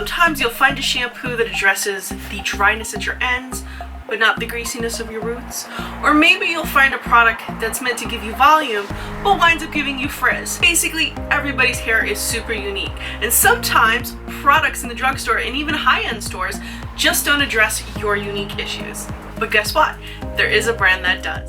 sometimes you'll find a shampoo that addresses the dryness at your ends, but not the greasiness of your roots. Or maybe you'll find a product that's meant to give you volume, but winds up giving you frizz. Basically, everybody's hair is super unique. And sometimes products in the drugstore and even high-end stores just don't address your unique issues. But guess what? There is a brand that does.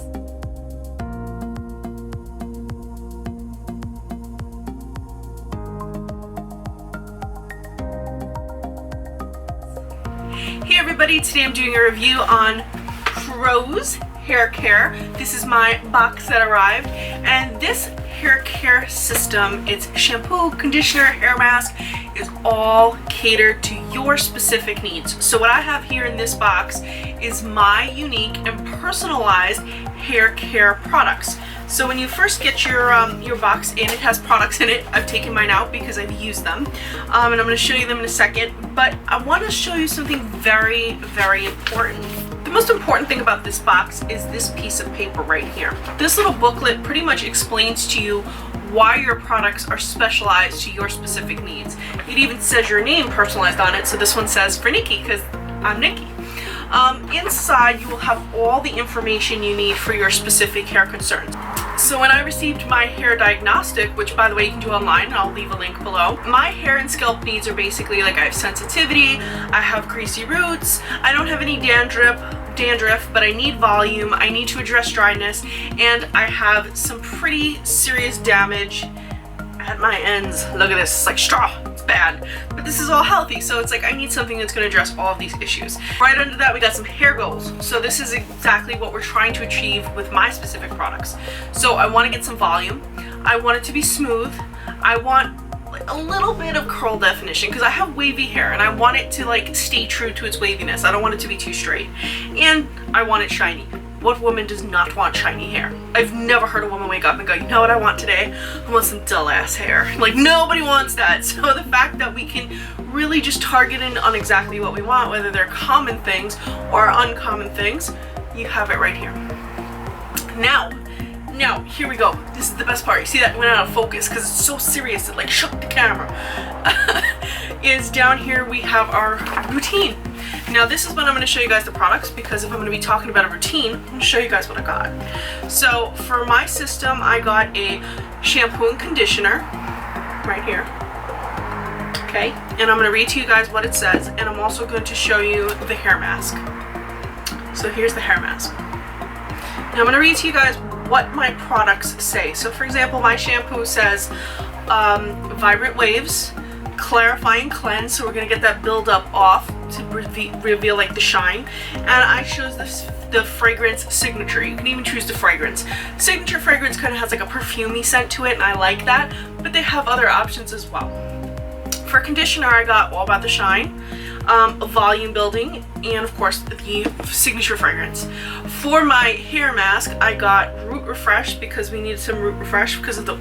Hey everybody, today I'm doing a review on Prose hair care. This is my box that arrived, and this hair care system, it's shampoo, conditioner, hair mask, is all catered to your specific needs. So what I have here in this box is my unique and personalized hair care products. So when you first get your box in, it has products in it. I've taken mine out because I've used them, and I'm going to show you them in a second. But I want to show you something very, very important. The most important thing about this box is this piece of paper right here. This little booklet pretty much explains to you why your products are specialized to your specific needs. It even says your name personalized on it. So this one says for Nikki because I'm Nikki. Inside you will have all the information you need for your specific hair concerns. So when I received my hair diagnostic, which by the way you can do online, and I'll leave a link below, my hair and scalp needs are basically like I have sensitivity, I have greasy roots, I don't have any dandruff, but I need volume, I need to address dryness, and I have some pretty serious damage at my ends. Look at this, it's like straw. It's bad, but this is all healthy, so it's like I need something that's going to address all of these issues. Right under that we got some hair goals. So this is exactly what we're trying to achieve with my specific products. So I want to get some volume, I want it to be smooth, I want like a little bit of curl definition because I have wavy hair and I want it to like stay true to its waviness. I don't want it to be too straight, and I want it shiny. What woman does not want shiny hair? I've never heard a woman wake up and go, you know what I want today? I want some dull ass hair. Like, nobody wants that. So the fact that we can really just target in on exactly what we want, whether they're common things or uncommon things, you have it right here. Now, here we go. This is the best part. You see that went out of focus because it's so serious it like shook the camera. Is down here we have our routine. Now this is when I'm going to show you guys the products, because if I'm going to be talking about a routine, I'm going to show you guys what I got. So for my system, I got a shampoo and conditioner right here. Okay, and I'm going to read to you guys what it says, and I'm also going to show you the hair mask. So here's the hair mask. Now I'm going to read to you guys what my products say. So for example, my shampoo says vibrant waves, clarifying cleanse, so we're going to get that build up off to reveal like the shine, and I chose the fragrance signature. You can even choose the fragrance. Signature fragrance kind of has like a perfumey scent to it, and I like that, but they have other options as well. For conditioner, I got all about the shine, volume building, and of course the signature fragrance. For my hair mask, I got root refresh because we needed some root refresh because of the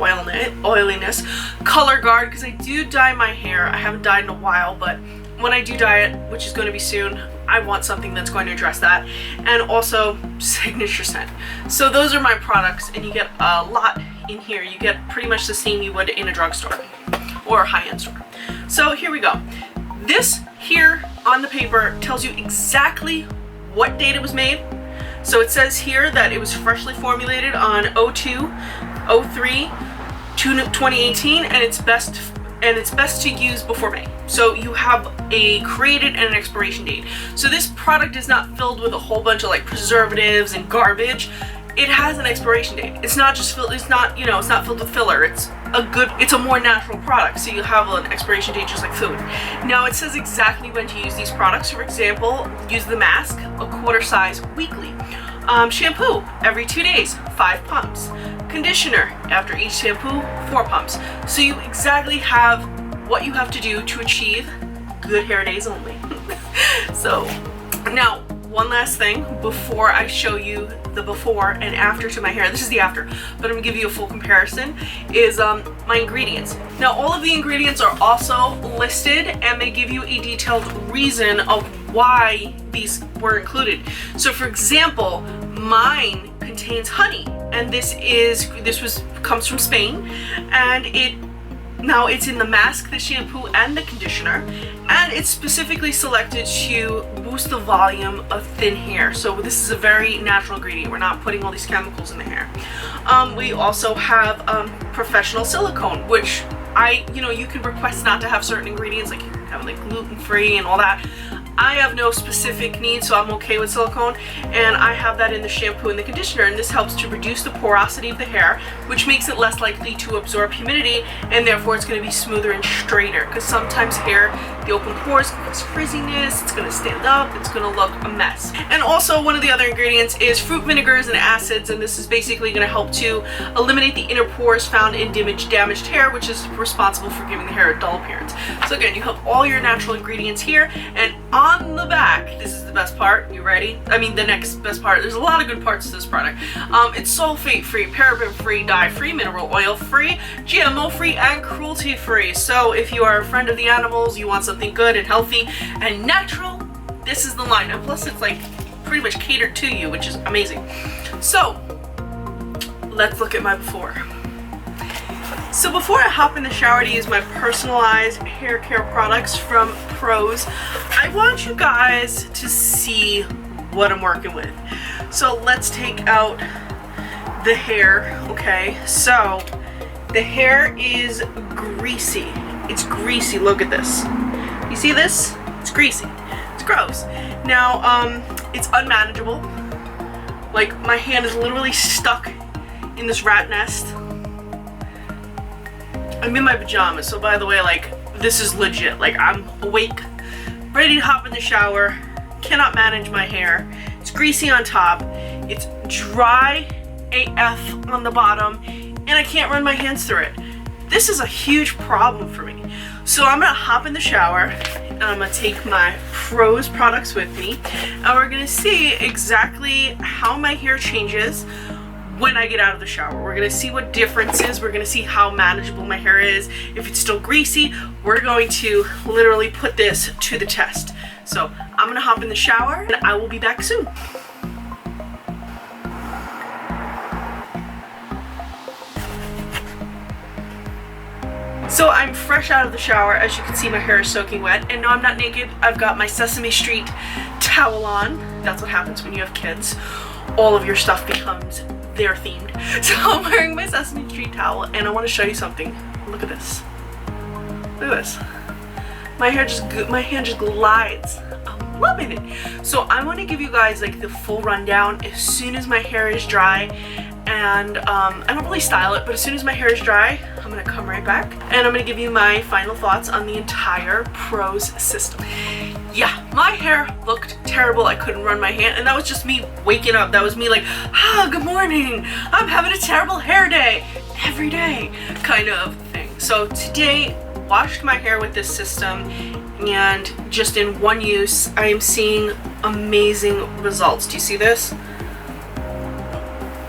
oiliness, color guard because I do dye my hair. I haven't dyed in a while, but when I do dye it, which is going to be soon, I want something that's going to address that, and also signature scent. So those are my products, and you get a lot in here. You get pretty much the same you would in a drugstore or a high-end store. So here we go. This here on the paper tells you exactly what date it was made. So it says here that it was freshly formulated on 02/03/2018, and it's best to use before May. So you have a created and an expiration date. So this product is not filled with a whole bunch of like preservatives and garbage. It has an expiration date. It's not just filled. It's not, you know, it's not filled with filler. It's a more natural product. So you have an expiration date just like food. Now it says exactly when to use these products. For example, use the mask a quarter size weekly. Shampoo every 2 days, 5 pumps. Conditioner after each shampoo, 4 pumps. So you exactly have what you have to do to achieve good hair days only. So now one last thing before I show you the before and after to my hair. This is the after, but I'm gonna give you a full comparison, is my ingredients. Now all of the ingredients are also listed, and they give you a detailed reason of why these were included. So for example, mine contains honey, and this comes from Spain, and it's in the mask, the shampoo, and the conditioner, And it's specifically selected to boost the volume of thin hair. So this is a very natural ingredient. We're not putting all these chemicals in the hair. We also have professional silicone, which you can request not to have certain ingredients, like you can have like gluten-free and all that. I have no specific needs, so I'm okay with silicone, and I have that in the shampoo and the conditioner, and this helps to reduce the porosity of the hair, which makes it less likely to absorb humidity, and therefore it's going to be smoother and straighter, because sometimes hair, the open pores cause frizziness, it's going to stand up, it's going to look a mess. And also one of the other ingredients is fruit vinegars and acids, and this is basically going to help to eliminate the inner pores found in damaged hair, which is responsible for giving the hair a dull appearance. So again, you have all your natural ingredients here, and on the back, this is the best part. You ready? I mean, the next best part. There's a lot of good parts to this product. It's sulfate-free, paraben-free, dye-free, mineral oil-free, GMO-free, and cruelty-free. So if you are a friend of the animals, you want something good and healthy and natural, this is the line. And plus, it's like pretty much catered to you, which is amazing. So let's look at my before. So before I hop in the shower to use my personalized hair care products from Prose, I want you guys to see what I'm working with. So let's take out the hair, okay? So the hair is greasy. It's greasy, look at this. You see this? It's greasy. It's gross. Now, it's unmanageable. Like, my hand is literally stuck in this rat nest. I'm in my pajamas, so by the way, like, this is legit. Like, I'm awake, ready to hop in the shower, cannot manage my hair. It's greasy on top, it's dry AF on the bottom, and I can't run my hands through it. This is a huge problem for me. So I'm gonna hop in the shower, and I'm gonna take my Prose products with me, and we're gonna see exactly how my hair changes when I get out of the shower. We're gonna see what differences, we're gonna see how manageable my hair is. If it's still greasy, we're going to literally put this to the test. So I'm gonna hop in the shower and I will be back soon. So I'm fresh out of the shower. As you can see, my hair is soaking wet, and no, I'm not naked. I've got my Sesame Street towel on. That's what happens when you have kids. All of your stuff becomes their themed. So I'm wearing my Sesame Street towel, and I want to show you something. Look at this. Look at this. My hand just glides. I'm loving it. So I want to give you guys like the full rundown as soon as my hair is dry, and I don't really style it, but as soon as my hair is dry, I'm gonna come right back and I'm gonna give you my final thoughts on the entire Prose system. Yeah, my hair looked terrible. I couldn't run my hand, and that was just me waking up. That was me like, good morning, I'm having a terrible hair day every day kind of thing. So today, washed my hair with this system, and just in one use, I am seeing amazing results. Do you see this?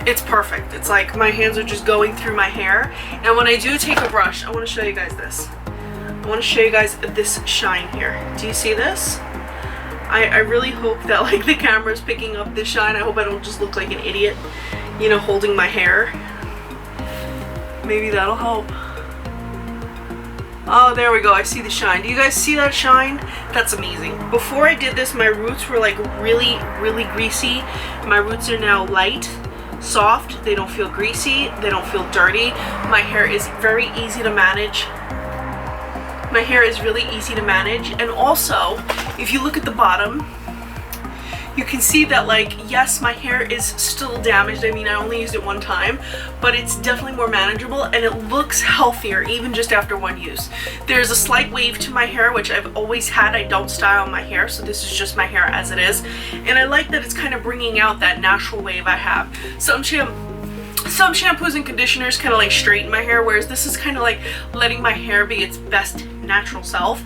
It's perfect. It's like my hands are just going through my hair, and when I do take a brush, I want to show you guys this. I want to show you guys this shine here. Do you see this? I really hope that like the camera's picking up this shine. I hope I don't just look like an idiot, you know, holding my hair. Maybe that'll help. Oh, there we go. I see the shine. Do you guys see that shine? That's amazing. Before I did this, my roots were like really, really greasy. My roots are now light, soft. They don't feel greasy. They don't feel dirty. My hair is very easy to manage. My hair is really easy to manage. And also, if you look at the bottom, you can see that, like, yes, my hair is still damaged. I mean, I only used it one time, but it's definitely more manageable, and it looks healthier even just after one use. There's a slight wave to my hair, which I've always had. I don't style my hair, so this is just my hair as it is. And I like that it's kind of bringing out that natural wave I have. Some shampoos and conditioners kind of like straighten my hair, whereas this is kind of like letting my hair be its best natural self.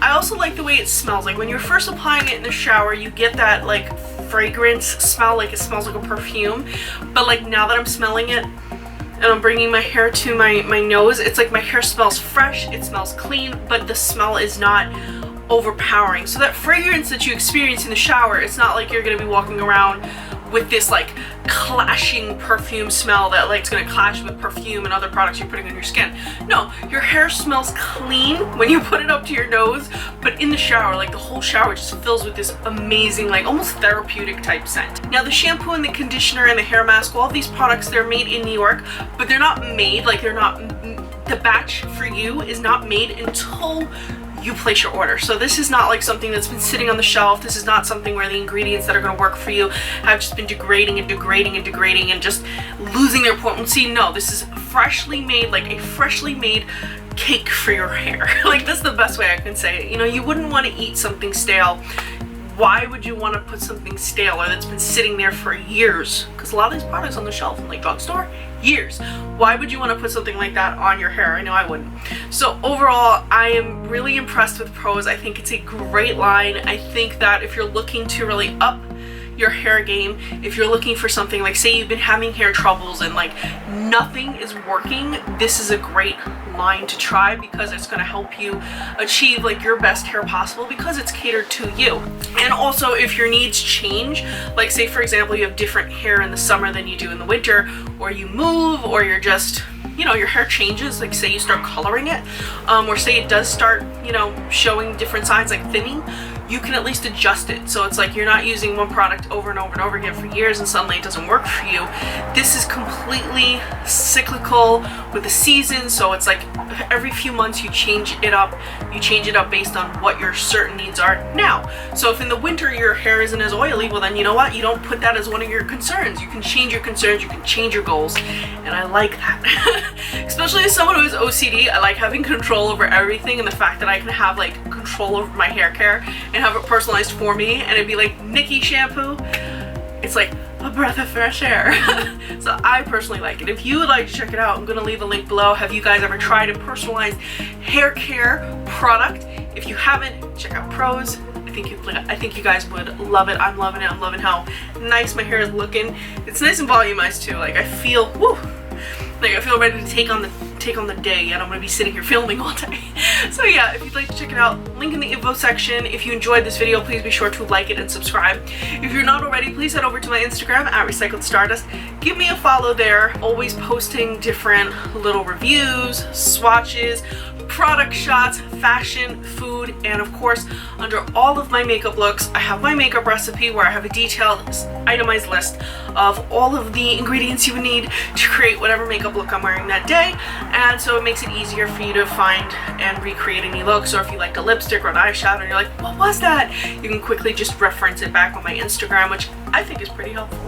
I also like the way it smells. Like when you're first applying it in the shower, you get that like fragrance smell, like it smells like a perfume. But like now that I'm smelling it and I'm bringing my hair to my nose, it's like my hair smells fresh, it smells clean, but the smell is not overpowering. So that fragrance that you experience in the shower, it's not like you're gonna be walking around with this like clashing perfume smell that like it's gonna clash with perfume and other products you're putting on your skin. No, your hair smells clean when you put it up to your nose, but in the shower, like the whole shower just fills with this amazing, like almost therapeutic type scent. Now the shampoo and the conditioner and the hair mask, all of these products, they're made in New York, but they're not made, like they're not, the batch for you is not made until you place your order. So this is not like something that's been sitting on the shelf. This is not something where the ingredients that are going to work for you have just been degrading and degrading and degrading and just losing their potency. No, this is freshly made, like a freshly made cake for your hair. Like that's the best way I can say it. You know, you wouldn't want to eat something stale. Why would you want to put something stale or that's been sitting there for years? Because a lot of these products on the shelf in like drugstore, years. Why would you want to put something like that on your hair? I know I wouldn't. So overall, I am really impressed with Prose. I think it's a great line. I think that if you're looking to really up your hair game, if you're looking for something like, say you've been having hair troubles and like nothing is working, this is a great line to try because it's going to help you achieve like your best hair possible because it's catered to you. And also if your needs change, like say for example you have different hair in the summer than you do in the winter, or you move, or you're just, you know, your hair changes, like say you start coloring it, or say it does start, you know, showing different signs like thinning, you can at least adjust it. So it's like you're not using one product over and over and over again for years and suddenly it doesn't work for you. This is completely cyclical with the season, so it's like every few months you change it up. You change it up based on what your certain needs are now. So if in the winter your hair isn't as oily, well then you know what? You don't put that as one of your concerns. You can change your concerns, you can change your goals, and I like that. Especially as someone who is OCD, I like having control over everything, and the fact that I can have like control over my hair care and have it personalized for me, and it'd be like Nikki shampoo. It's like a breath of fresh air. So I personally like it. If you would like to check it out, I'm gonna leave a link below. Have you guys ever tried a personalized hair care product? If you haven't, check out Prose. I think you guys would love it. I'm loving it. I'm loving how nice my hair is looking. It's nice and volumized too. Like I feel, woo, like I feel ready to take on the day, and I'm gonna be sitting here filming all day. So yeah, if you'd like to check it out, link in the info section. If you enjoyed this video, please be sure to like it and subscribe. If you're not already, please head over to my Instagram at Recycled Stardust. Give me a follow there. Always posting different little reviews, swatches, product shots, fashion, food, and of course under all of my makeup looks I have my makeup recipe where I have a detailed itemized list of all of the ingredients you would need to create whatever makeup look I'm wearing that day, and so it makes it easier for you to find and recreate any looks. Or if you like a lipstick or an eyeshadow and you're like, what was that? You can quickly just reference it back on my Instagram, which I think is pretty helpful.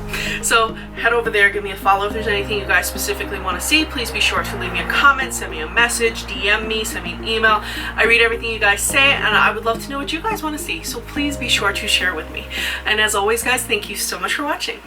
So head over there, give me a follow. If there's anything you guys specifically want to see, please be sure to leave me a comment, send me a message, DM me, send me an email. I read everything you guys say, and I would love to know what you guys want to see, so please be sure to share with me. And as always guys, thank you so much for watching.